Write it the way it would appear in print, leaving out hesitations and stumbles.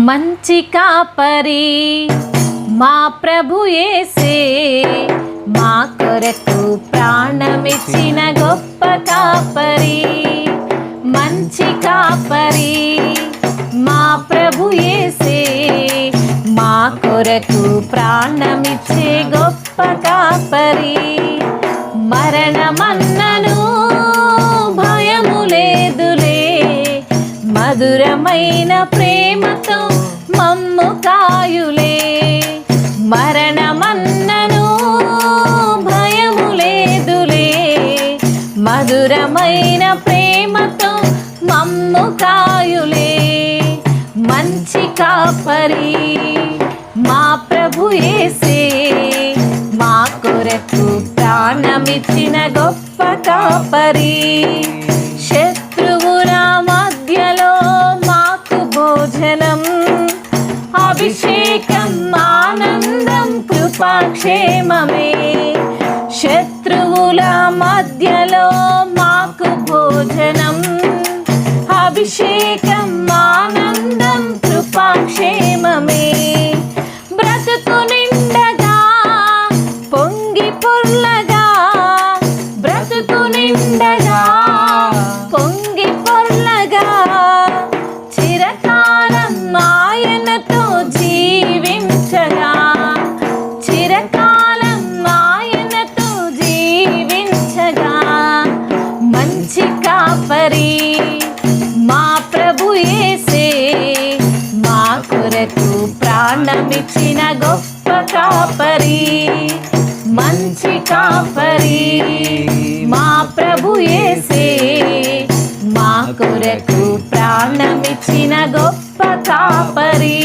మంచి కాపరి మా ప్రభు యేసే, మా కొరకు ప్రాణమిచ్చిన గొప్ప కాపరి. మంచి కాపరి మా ప్రభు యేసే, మా కొరకు ప్రాణమిచ్చే గొప్ప కాపరి. మరణమన్నను భయము లేదులే, మధురమైన ప్రేమతో మమ్ము కాయులే. మరణమన్నను భయము లేదులే, మధురమైన ప్రేమతో మమ్ము కాయులే. మంచి కాపరి మా ప్రభు యేసే, మా కొరకు ప్రాణమిచ్చిన గొప్ప కాపరి. శత్రువుల మధ్యలో మాకు భోజనం, అభిషేకం, ఆనందం, కృపాక్షేమమే. శత్రువుల మధ్యలో మాకు భోజనం, అభిషేకం, ఆనందం, కృపాక్షేమమే. బ్రతుకు నిండగా పొంగి పొర్లగా, బ్రతుకు నిండగా పొంగి పొర్లగా, చిరకాలం ఆయనతో జీవించగా, చిరకాలం ఆయనతో జీవించగా. మంచి కాపరి మా ప్రభు యేసే, మా కొరకు ప్రాణమిచ్చిన గొప్ప కాపరి. మంచి కాపరి మా ప్రభు యేసే, మా కొరకు ప్రాణమిచ్చిన గొప్ప కాపరి.